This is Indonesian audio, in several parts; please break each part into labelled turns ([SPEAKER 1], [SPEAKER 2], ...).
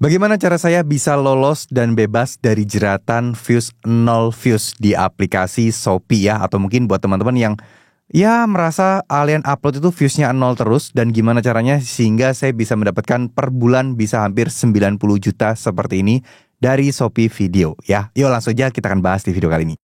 [SPEAKER 1] Bagaimana cara saya bisa lolos dan bebas dari jeratan views 0 views di aplikasi Shopee ya? Atau mungkin buat teman-teman yang merasa kalian upload itu viewsnya 0 terus, dan gimana caranya sehingga saya bisa mendapatkan per bulan bisa hampir 90 juta seperti ini dari Shopee Video ya. Yuk langsung aja kita akan bahas di video kali ini.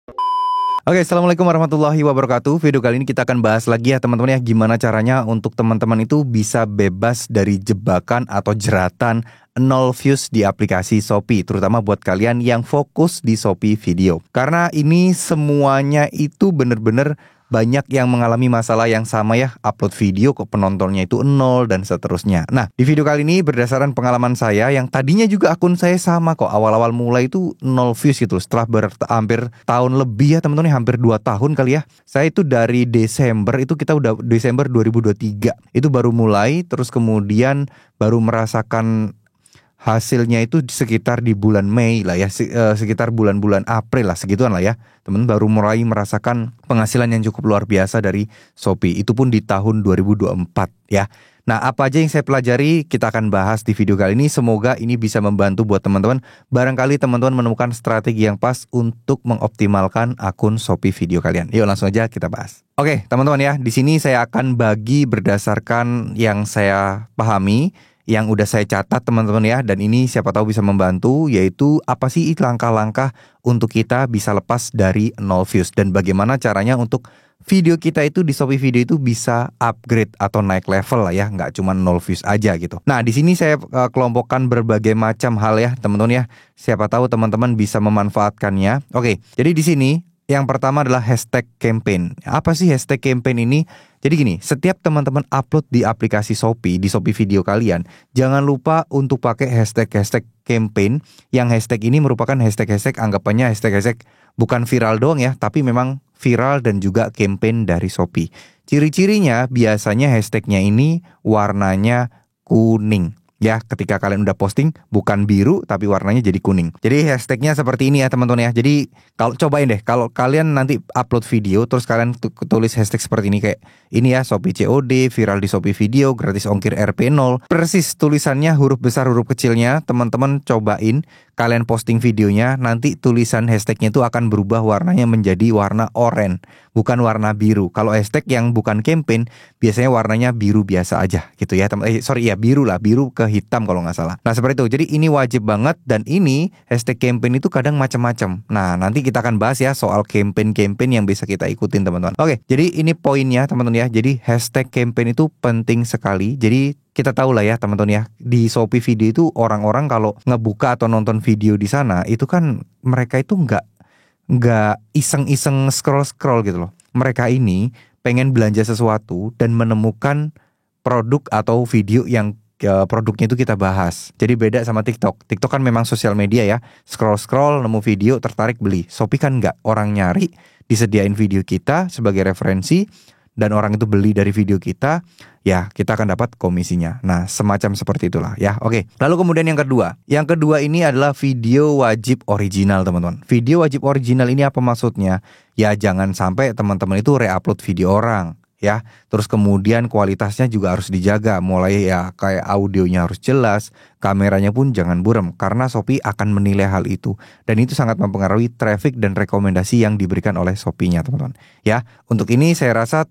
[SPEAKER 1] Oke, assalamualaikum warahmatullahi wabarakatuh. Video kali ini kita akan bahas lagi ya teman-teman ya, gimana caranya untuk teman-teman itu bisa bebas dari jebakan atau jeratan 0 views di aplikasi Shopee, terutama buat kalian yang fokus di Shopee Video. Karena ini semuanya itu bener-bener banyak yang mengalami masalah yang sama ya, upload video kok penontonnya itu 0 dan seterusnya. Nah, di video kali ini berdasarkan pengalaman saya yang tadinya juga akun saya sama kok, awal-awal mulai itu 0 views gitu. Setelah hampir tahun lebih ya teman-teman, hampir 2 tahun kali ya. Saya itu dari Desember, itu kita udah Desember 2023. Itu baru mulai, terus kemudian baru merasakan hasilnya itu sekitar di bulan Mei lah ya, sekitar bulan-bulan April lah, segituan lah ya. Teman baru mulai merasakan penghasilan yang cukup luar biasa dari Shopee. Itu pun di tahun 2024 ya. Nah, apa aja yang saya pelajari kita akan bahas di video kali ini. Semoga ini bisa membantu buat teman-teman. Barangkali teman-teman menemukan strategi yang pas untuk mengoptimalkan akun Shopee Video kalian. Yuk langsung aja kita bahas. Oke, teman-teman ya, di sini saya akan bagi berdasarkan yang saya pahami, yang udah saya catat teman-teman ya, dan ini siapa tahu bisa membantu, yaitu apa sih langkah-langkah untuk kita bisa lepas dari 0 views dan bagaimana caranya untuk video kita itu di Shopee Video itu bisa upgrade atau naik level lah ya, nggak cuma 0 views aja gitu. Nah, di sini saya kelompokkan berbagai macam hal ya teman-teman ya, siapa tahu teman-teman bisa memanfaatkannya. Oke, jadi di sini yang pertama adalah hashtag campaign. Apa sih hashtag campaign ini? Jadi gini, setiap teman-teman upload di aplikasi Shopee, di Shopee Video kalian, jangan lupa untuk pakai hashtag campaign. Yang hashtag ini merupakan hashtag anggapannya hashtag bukan viral doang ya, tapi memang viral dan juga campaign dari Shopee. Ciri-cirinya biasanya hashtagnya ini warnanya kuning. Ya, ketika kalian udah posting bukan biru tapi warnanya jadi kuning. Jadi hashtagnya seperti ini ya teman-teman ya. Jadi kalau cobain deh, kalau kalian nanti upload video terus kalian tulis hashtag seperti ini, kayak ini ya, Shopee COD, viral di Shopee Video, gratis ongkir RP0. Persis tulisannya huruf besar huruf kecilnya. Teman-teman cobain, kalian posting videonya, nanti tulisan hashtagnya itu akan berubah warnanya menjadi warna oranye, bukan warna biru. Kalau hashtag yang bukan campaign biasanya warnanya biru biasa aja gitu ya. Biru lah, biru ke hitam kalau nggak salah. Nah seperti itu, jadi ini wajib banget, dan ini hashtag campaign itu kadang macam-macam. Nah nanti kita akan bahas ya soal campaign yang bisa kita ikutin teman-teman. Oke, jadi ini poinnya teman-teman ya. Jadi hashtag campaign itu penting sekali. Jadi kita tahu lah ya teman-teman ya, di Shopee Video itu orang-orang kalau ngebuka atau nonton video di sana itu kan mereka itu nggak iseng-iseng scroll gitu loh. Mereka ini pengen belanja sesuatu dan menemukan produk atau video yang produknya itu kita bahas. Jadi beda sama TikTok. TikTok kan memang sosial media ya, scroll nemu video tertarik beli. Shopee kan nggak, orang nyari, disediain video kita sebagai referensi, dan orang itu beli dari video kita, ya kita akan dapat komisinya. Nah semacam seperti itulah ya. Oke, lalu kemudian yang kedua. Yang kedua ini adalah video wajib original teman-teman. Video wajib original ini apa maksudnya? Ya jangan sampai teman-teman itu re-upload video orang ya. Terus kemudian kualitasnya juga harus dijaga. Mulai ya kayak audionya harus jelas, kameranya pun jangan buram, karena Shopee akan menilai hal itu. Dan itu sangat mempengaruhi traffic dan rekomendasi yang diberikan oleh Shopee-nya teman-teman. Ya, untuk ini saya rasa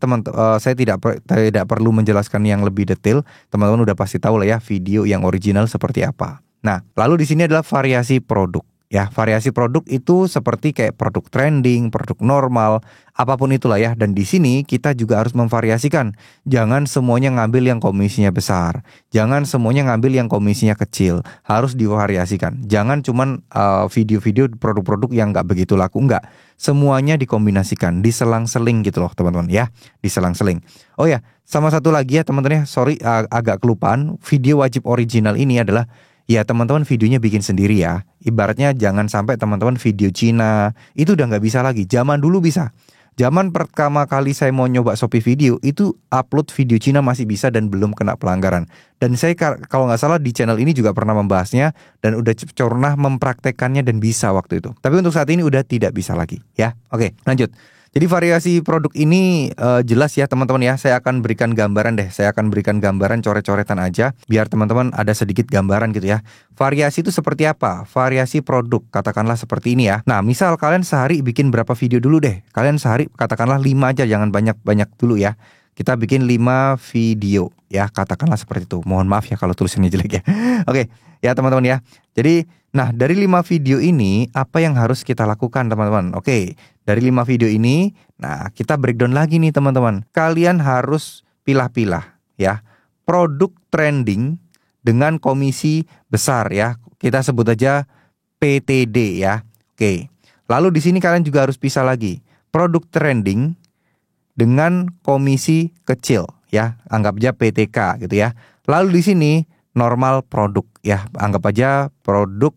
[SPEAKER 1] saya tidak perlu menjelaskan yang lebih detail. Teman-teman udah pasti tahu lah ya video yang original seperti apa. Nah, lalu di sini adalah variasi produk. Ya, variasi produk itu seperti kayak produk trending, produk normal, apapun itulah ya. Dan di sini kita juga harus memvariasikan. Jangan semuanya ngambil yang komisinya besar. Jangan semuanya ngambil yang komisinya kecil. Harus divariasikan. Jangan cuman video-video produk-produk yang nggak begitu laku, nggak. Semuanya dikombinasikan, diselang-seling gitu loh teman-teman ya. Diselang-seling. Oh ya, sama satu lagi ya teman-teman ya. Sorry agak kelupaan. Video wajib original ini adalah, ya teman-teman videonya bikin sendiri ya. Ibaratnya jangan sampai teman-teman video Cina, itu udah nggak bisa lagi. Zaman dulu bisa. Zaman pertama kali saya mau nyoba Shopee Video, itu upload video Cina masih bisa dan belum kena pelanggaran. Dan saya kalau nggak salah di channel ini juga pernah membahasnya, dan udah pernah mempraktekannya dan bisa waktu itu. Tapi untuk saat ini udah tidak bisa lagi ya. Oke, lanjut. Jadi variasi produk ini jelas ya teman-teman ya. Saya akan berikan gambaran deh. Saya akan berikan gambaran coret-coretan aja biar teman-teman ada sedikit gambaran gitu ya. Variasi itu seperti apa? Variasi produk katakanlah seperti ini ya. Nah, misal kalian sehari bikin berapa video dulu deh. Kalian sehari katakanlah 5 aja, jangan banyak-banyak dulu ya. Kita bikin 5 video ya, katakanlah seperti itu. Mohon maaf ya kalau tulisannya jelek ya. Oke, ya teman-teman ya. Jadi, nah dari 5 video ini apa yang harus kita lakukan teman-teman? Oke, dari 5 video ini, nah kita breakdown lagi nih teman-teman. Kalian harus pilah-pilah ya. Produk trending dengan komisi besar ya. Kita sebut aja PTD ya. Oke. Lalu di sini kalian juga harus pisah lagi. Produk trending dengan komisi kecil ya, anggap aja PTK gitu ya. Lalu di sini normal produk ya, anggap aja produk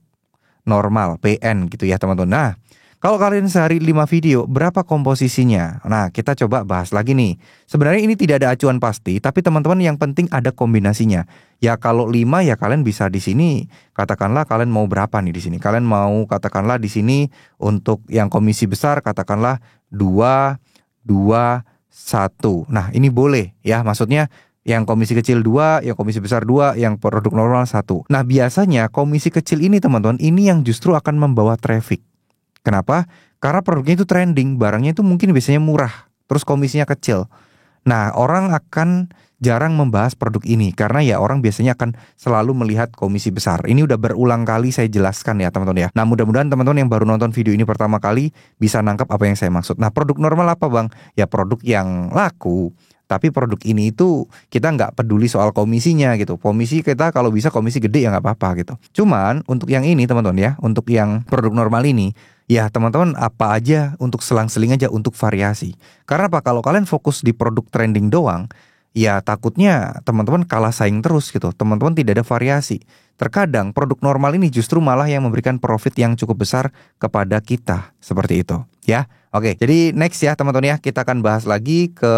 [SPEAKER 1] normal PN gitu ya teman-teman. Nah, kalau kalian sehari 5 video, berapa komposisinya? Nah, kita coba bahas lagi nih. Sebenarnya ini tidak ada acuan pasti, tapi teman-teman yang penting ada kombinasinya. Ya kalau 5 ya kalian bisa di sini, katakanlah kalian mau berapa nih di sini? Kalian mau katakanlah di sini untuk yang komisi besar katakanlah 2 2, 1. Nah ini boleh ya, maksudnya yang komisi kecil 2, yang komisi besar 2, yang produk normal 1. Nah biasanya komisi kecil ini teman-teman, ini yang justru akan membawa traffic. Kenapa? Karena produknya itu trending, barangnya itu mungkin biasanya murah, terus komisinya kecil. Nah orang akan jarang membahas produk ini karena ya orang biasanya akan selalu melihat komisi besar. Ini udah berulang kali saya jelaskan ya teman-teman ya. Nah mudah-mudahan teman-teman yang baru nonton video ini pertama kali bisa nangkap apa yang saya maksud. Nah produk normal apa bang? Ya produk yang laku. Tapi produk ini itu kita nggak peduli soal komisinya gitu. Komisi kita kalau bisa komisi gede ya nggak apa-apa gitu. Cuman untuk yang ini teman-teman ya, untuk yang produk normal ini ya teman-teman apa aja untuk selang-seling aja untuk variasi. Karena apa? Kalau kalian fokus di produk trending doang, ya takutnya teman-teman kalah saing terus gitu. Teman-teman tidak ada variasi. Terkadang produk normal ini justru malah yang memberikan profit yang cukup besar kepada kita. Seperti itu ya. Oke, jadi next ya teman-teman ya. Kita akan bahas lagi ke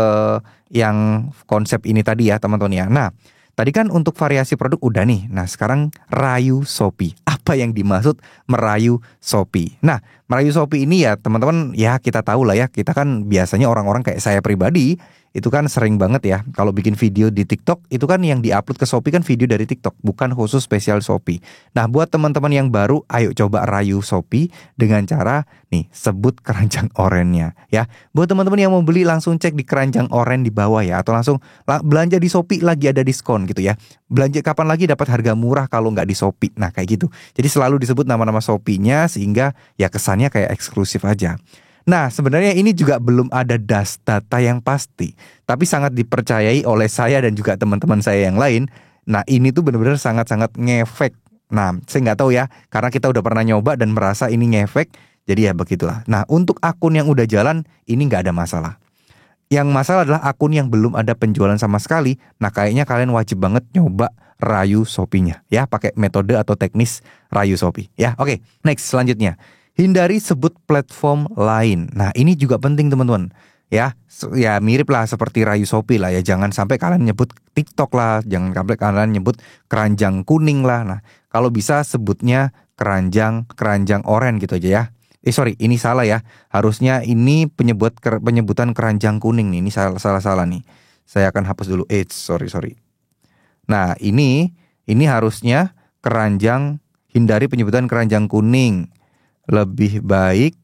[SPEAKER 1] yang konsep ini tadi ya teman-teman ya. Nah, tadi kan untuk variasi produk udah nih. Nah sekarang rayu Shopee. Apa yang dimaksud merayu Shopee? Nah merayu Shopee ini ya teman-teman ya kita tahu lah ya. Kita kan biasanya orang-orang kayak saya pribadi itu kan sering banget ya kalau bikin video di TikTok itu kan yang diupload ke Shopee kan video dari TikTok, bukan khusus spesial Shopee. Nah buat teman-teman yang baru, ayo coba rayu Shopee dengan cara nih sebut keranjang orennya ya. Buat teman-teman yang mau beli langsung cek di keranjang oren di bawah ya, atau langsung belanja di Shopee lagi ada diskon gitu ya. Belanja kapan lagi dapat harga murah kalau nggak di Shopee. Nah kayak gitu. Jadi selalu disebut nama-nama Shopee-nya sehingga ya kesannya kayak eksklusif aja. Nah sebenarnya ini juga belum ada data yang pasti, tapi sangat dipercayai oleh saya dan juga teman-teman saya yang lain. Nah ini tuh benar-benar sangat-sangat ngefek. Nah saya nggak tahu ya, karena kita udah pernah nyoba dan merasa ini ngefek. Jadi ya begitulah. Nah untuk akun yang udah jalan ini nggak ada masalah. Yang masalah adalah akun yang belum ada penjualan sama sekali. Nah kayaknya kalian wajib banget nyoba rayu Shopee-nya ya, pakai metode atau teknis rayu Shopee ya. Oke, next selanjutnya. Hindari sebut platform lain. Nah ini juga penting teman-teman ya. Ya mirip lah seperti rayu Shopee lah ya. Jangan sampai kalian nyebut TikTok lah. Jangan sampai kalian nyebut keranjang kuning lah. Nah kalau bisa sebutnya keranjang oren gitu aja ya. Sorry, ini salah ya. Harusnya ini penyebutan keranjang kuning nih. Ini salah nih. Saya akan hapus dulu. Sorry. Nah ini harusnya hindari penyebutan keranjang kuning. Lebih baik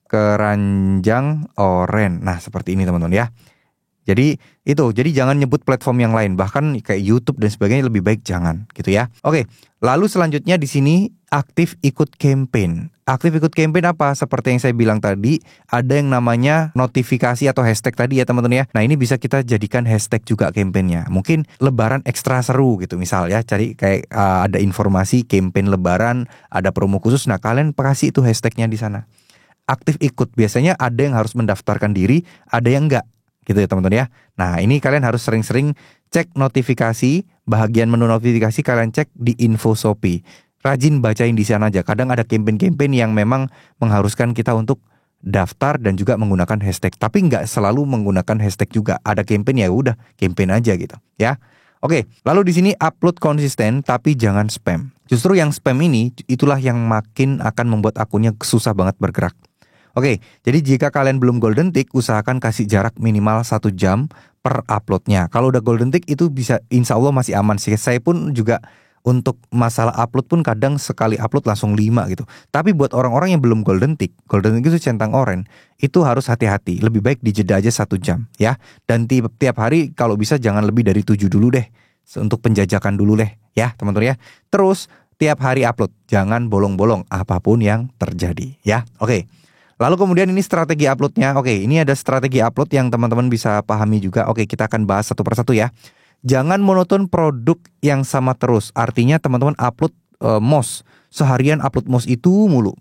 [SPEAKER 1] keranjang oren. Nah seperti ini teman-teman ya. Jadi jangan nyebut platform yang lain, bahkan kayak YouTube dan sebagainya lebih baik jangan gitu ya. Oke, lalu selanjutnya di sini aktif ikut campaign. Aktif ikut campaign apa? Seperti yang saya bilang tadi, ada yang namanya notifikasi atau hashtag tadi ya teman-teman ya. Nah ini bisa kita jadikan hashtag juga campaignnya. Mungkin lebaran ekstra seru gitu misal ya. Cari kayak ada informasi campaign lebaran, ada promo khusus. Nah kalian kasih itu hashtagnya di sana. Aktif ikut, biasanya ada yang harus mendaftarkan diri, ada yang enggak. Gitu ya teman-teman ya. Nah ini kalian harus sering-sering cek notifikasi. Bahagian menu notifikasi kalian cek di info Shopee. Rajin bacain di sana aja. Kadang ada campaign-campaign yang memang mengharuskan kita untuk daftar dan juga menggunakan hashtag. Tapi nggak selalu menggunakan hashtag juga. Ada campaign ya udah campaign aja gitu ya. Oke, lalu di sini upload konsisten tapi jangan spam. Justru yang spam ini itulah yang makin akan membuat akunnya susah banget bergerak. Oke, jadi jika kalian belum golden tick, usahakan kasih jarak minimal 1 jam per uploadnya. Kalau udah golden tick itu bisa, insya Allah masih aman sih. Saya pun juga untuk masalah upload pun kadang sekali upload langsung 5 gitu. Tapi buat orang-orang yang belum golden tick itu centang oranye, itu harus hati-hati. Lebih baik dijeda aja 1 jam ya. Dan tiap hari kalau bisa jangan lebih dari 7 dulu deh. Untuk penjajakan dulu deh ya teman-teman ya. Terus tiap hari upload, jangan bolong-bolong apapun yang terjadi ya. Oke. Lalu kemudian ini strategi uploadnya. Oke, ini ada strategi upload yang teman-teman bisa pahami juga. Oke, kita akan bahas satu persatu ya. Jangan monoton produk yang sama terus. Artinya teman-teman upload mouse. Seharian upload mouse itu mulu.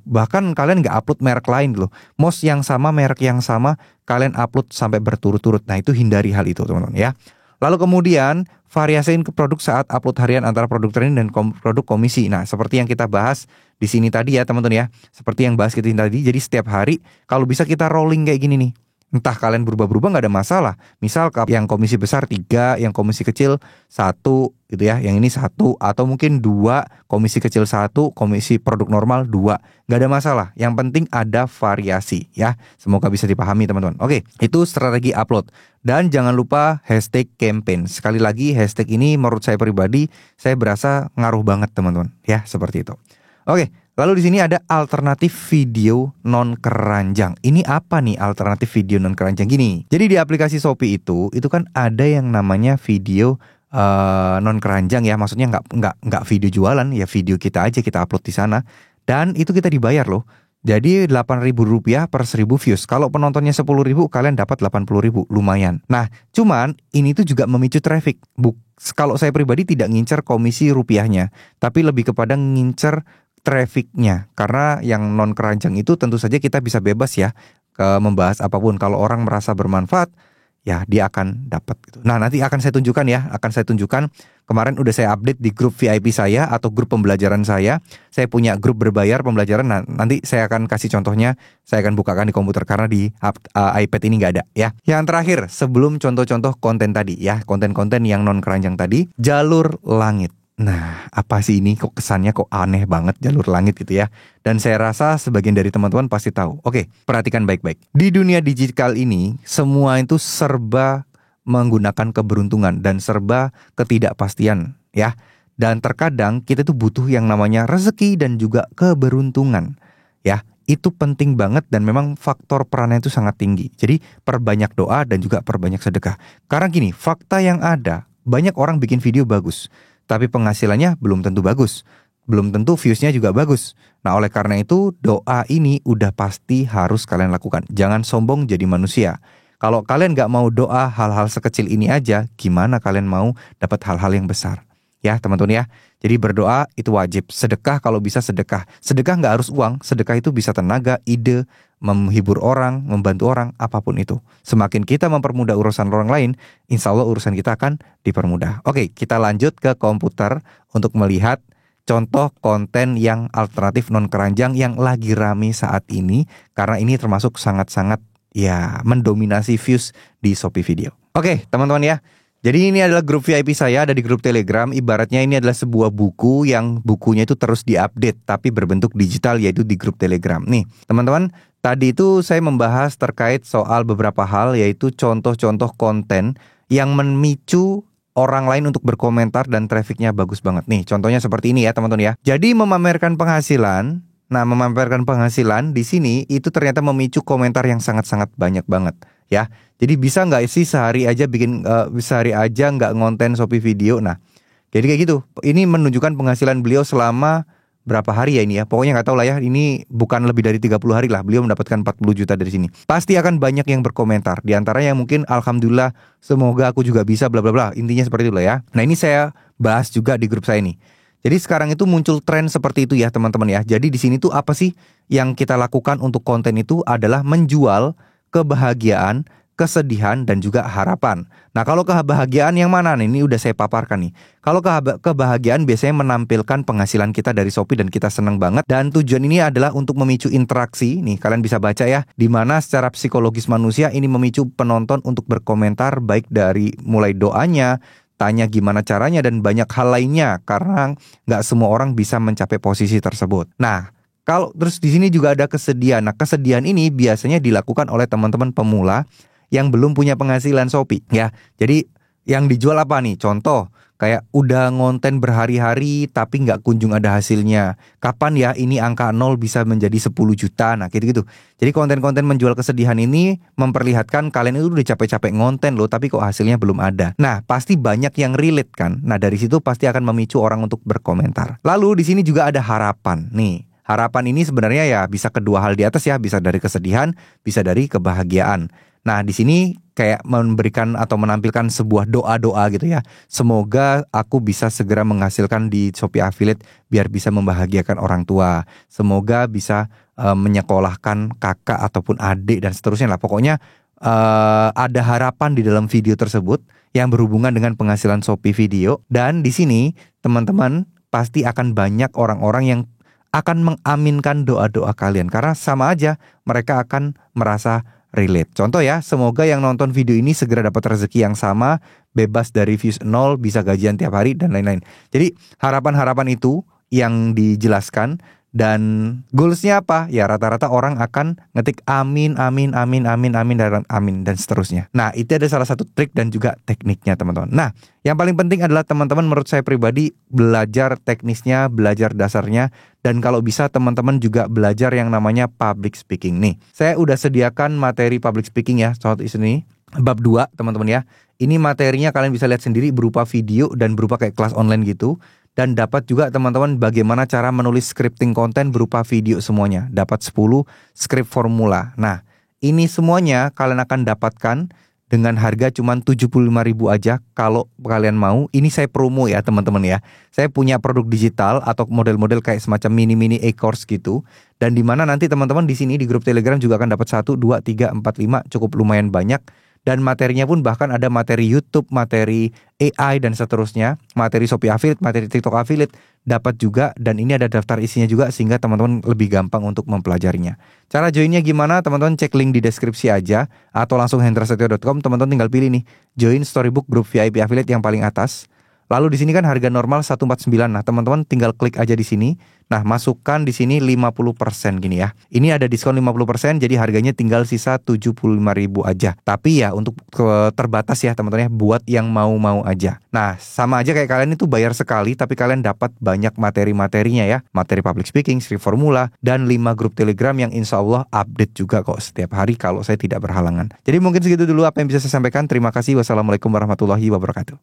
[SPEAKER 1] Bahkan kalian nggak upload merek lain loh. Mouse yang sama, merek yang sama, kalian upload sampai berturut-turut. Nah itu hindari hal itu teman-teman ya. Lalu kemudian variasiin ke produk saat upload harian antara produk training dan produk komisi. Nah seperti yang kita bahas di sini tadi ya teman-teman ya. Seperti yang bahas kita tadi. Jadi setiap hari kalau bisa kita rolling kayak gini nih. Entah kalian berubah-berubah nggak ada masalah. Misal yang komisi besar 3, yang komisi kecil 1 gitu ya. Yang ini 1 atau mungkin 2, komisi kecil 1, komisi produk normal 2. Nggak ada masalah. Yang penting ada variasi ya. Semoga bisa dipahami teman-teman. Oke, itu strategi upload. Dan jangan lupa hashtag campaign. Sekali lagi hashtag ini menurut saya pribadi saya berasa ngaruh banget teman-teman ya, seperti itu. Oke. Lalu di sini ada alternatif video non keranjang. Ini apa nih alternatif video non keranjang gini? Jadi di aplikasi Shopee itu kan ada yang namanya video non keranjang ya. Maksudnya nggak video jualan ya, video kita aja kita upload di sana. Dan itu kita dibayar loh. Jadi Rp8.000 per 1.000 views. Kalau penontonnya 10.000 kalian dapat 80.000, lumayan. Nah cuman ini tuh juga memicu traffic. Kalau saya pribadi tidak ngincer komisi rupiahnya, tapi lebih kepada ngincer trafficnya. Karena yang non keranjang itu tentu saja kita bisa bebas ya membahas apapun. Kalau orang merasa bermanfaat ya dia akan dapat gitu. Nah nanti akan saya tunjukkan ya. Kemarin udah saya update di grup VIP saya atau grup pembelajaran saya. Saya punya grup berbayar pembelajaran. Nah, nanti saya akan kasih contohnya. Saya akan bukakan di komputer karena di iPad ini nggak ada ya. Yang terakhir sebelum contoh-contoh konten tadi ya, konten-konten yang non keranjang tadi, jalur langit. Nah, apa sih ini kok kesannya kok aneh banget jalur langit gitu ya. Dan saya rasa sebagian dari teman-teman pasti tahu. Oke, perhatikan baik-baik. Di dunia digital ini, semua itu serba menggunakan keberuntungan dan serba ketidakpastian ya. Dan terkadang kita tuh butuh yang namanya rezeki dan juga keberuntungan ya. Itu penting banget dan memang faktor perannya itu sangat tinggi. Jadi perbanyak doa dan juga perbanyak sedekah. Karena gini, fakta yang ada, banyak orang bikin video bagus, tapi penghasilannya belum tentu bagus. Belum tentu viewsnya juga bagus. Nah oleh karena itu doa ini udah pasti harus kalian lakukan. Jangan sombong jadi manusia. Kalau kalian gak mau doa hal-hal sekecil ini aja, gimana kalian mau dapat hal-hal yang besar? Ya teman-teman ya. Jadi berdoa itu wajib. Sedekah kalau bisa sedekah. Sedekah gak harus uang. Sedekah itu bisa tenaga, ide, menghibur orang, membantu orang, apapun itu. Semakin kita mempermudah urusan orang lain, insya Allah urusan kita akan dipermudah. Oke, kita lanjut ke komputer untuk melihat contoh konten yang alternatif non keranjang yang lagi rame saat ini. Karena ini termasuk sangat-sangat ya mendominasi views di Shopee Video. Oke teman-teman ya. Jadi ini adalah grup VIP saya, ada di grup Telegram. Ibaratnya ini adalah sebuah buku yang bukunya itu terus diupdate tapi berbentuk digital, yaitu di grup Telegram. Nih teman-teman, tadi itu saya membahas terkait soal beberapa hal, yaitu contoh-contoh konten yang memicu orang lain untuk berkomentar dan trafficnya bagus banget. Nih contohnya seperti ini ya teman-teman ya. Jadi memamerkan penghasilan. Nah memamerkan penghasilan di sini itu ternyata memicu komentar yang sangat-sangat banyak banget ya. Jadi bisa nggak sih sehari aja nggak ngonten Shopee Video. Nah jadi kayak gitu. Ini menunjukkan penghasilan beliau selama berapa hari ya ini ya. Pokoknya nggak tahu lah ya. Ini bukan lebih dari 30 hari lah. Beliau mendapatkan 40 juta dari sini. Pasti akan banyak yang berkomentar. Di antaranya yang mungkin alhamdulillah semoga aku juga bisa bla bla bla. Intinya seperti itu lah ya. Nah ini saya bahas juga di grup saya ini. Jadi sekarang itu muncul tren seperti itu ya teman-teman ya. Jadi di sini tuh apa sih yang kita lakukan untuk konten itu adalah menjual kebahagiaan, kesedihan, dan juga harapan. Nah kalau kebahagiaan yang mana nih? Ini udah saya paparkan nih. Kalau kebahagiaan biasanya menampilkan penghasilan kita dari Shopee dan kita seneng banget. Dan tujuan ini adalah untuk memicu interaksi. Nih kalian bisa baca ya. Dimana secara psikologis manusia ini memicu penonton untuk berkomentar baik dari mulai doanya, tanya gimana caranya, dan banyak hal lainnya. Karena nggak semua orang bisa mencapai posisi tersebut. Nah Kalau terus di sini juga ada kesediaan. Nah, kesediaan ini biasanya dilakukan oleh teman-teman pemula yang belum punya penghasilan Shopee ya. Jadi yang dijual apa nih? Contoh kayak udah ngonten berhari-hari tapi nggak kunjung ada hasilnya. Kapan ya ini angka 0 bisa menjadi 10 juta? Nah gitu-gitu. Jadi konten-konten menjual kesedihan ini memperlihatkan kalian itu udah capek-capek ngonten loh, tapi kok hasilnya belum ada. Nah pasti banyak yang relate kan. Nah dari situ pasti akan memicu orang untuk berkomentar. Lalu di sini juga ada harapan nih. Harapan ini sebenarnya ya bisa kedua hal di atas ya, bisa dari kesedihan, bisa dari kebahagiaan. Nah di sini kayak memberikan atau menampilkan sebuah doa-doa gitu ya. Semoga aku bisa segera menghasilkan di Shopee Affiliate biar bisa membahagiakan orang tua. Semoga bisa menyekolahkan kakak ataupun adik dan seterusnya lah. Pokoknya ada harapan di dalam video tersebut yang berhubungan dengan penghasilan Shopee video. Dan di sini teman-teman pasti akan banyak orang-orang yang akan mengaminkan doa-doa kalian. Karena sama aja mereka akan merasa relate. Contoh ya, semoga yang nonton video ini segera dapat rezeki yang sama, bebas dari views 0, bisa gajian tiap hari dan lain-lain. Jadi harapan-harapan itu yang dijelaskan. Dan goalsnya apa? Ya rata-rata orang akan ngetik amin, amin, amin, amin, amin, dan amin, dan seterusnya. Nah itu ada salah satu trik dan juga tekniknya teman-teman. Nah yang paling penting adalah teman-teman menurut saya pribadi belajar teknisnya, belajar dasarnya. Dan kalau bisa teman-teman juga belajar yang namanya public speaking nih. Saya udah sediakan materi public speaking ya, soal ini bab 2 teman-teman ya. Ini materinya kalian bisa lihat sendiri berupa video dan berupa kayak kelas online gitu. Dan dapat juga teman-teman bagaimana cara menulis scripting konten berupa video semuanya. Dapat 10 script formula. Nah ini semuanya kalian akan dapatkan dengan harga cuma 75.000 aja kalau kalian mau. Ini saya promo ya teman-teman ya. Saya punya produk digital atau model-model kayak semacam mini-mini e-course gitu. Dan dimana nanti teman-teman di sini di grup Telegram juga akan dapat 1, 2, 3, 4, 5 cukup lumayan banyak. Dan materinya pun bahkan ada materi YouTube, materi AI dan seterusnya, materi Shopee Affiliate, materi TikTok Affiliate dapat juga. Dan ini ada daftar isinya juga sehingga teman-teman lebih gampang untuk mempelajarinya. Cara joinnya gimana? Teman-teman cek link di deskripsi aja atau langsung hendrasetio.com. Teman-teman tinggal pilih nih, join Storybook Group VIP Affiliate yang paling atas. Lalu di sini kan harga normal 149. Nah, teman-teman tinggal klik aja di sini. Nah, masukkan di sini 50% gini ya. Ini ada diskon 50%, jadi harganya tinggal sisa 75.000 aja. Tapi ya untuk terbatas ya teman-teman ya, buat yang mau-mau aja. Nah, sama aja kayak kalian itu bayar sekali, tapi kalian dapat banyak materi-materinya ya. Materi public speaking, script formula, dan 5 grup Telegram yang insya Allah update juga kok setiap hari kalau saya tidak berhalangan. Jadi mungkin segitu dulu apa yang bisa saya sampaikan. Terima kasih. Wassalamualaikum warahmatullahi wabarakatuh.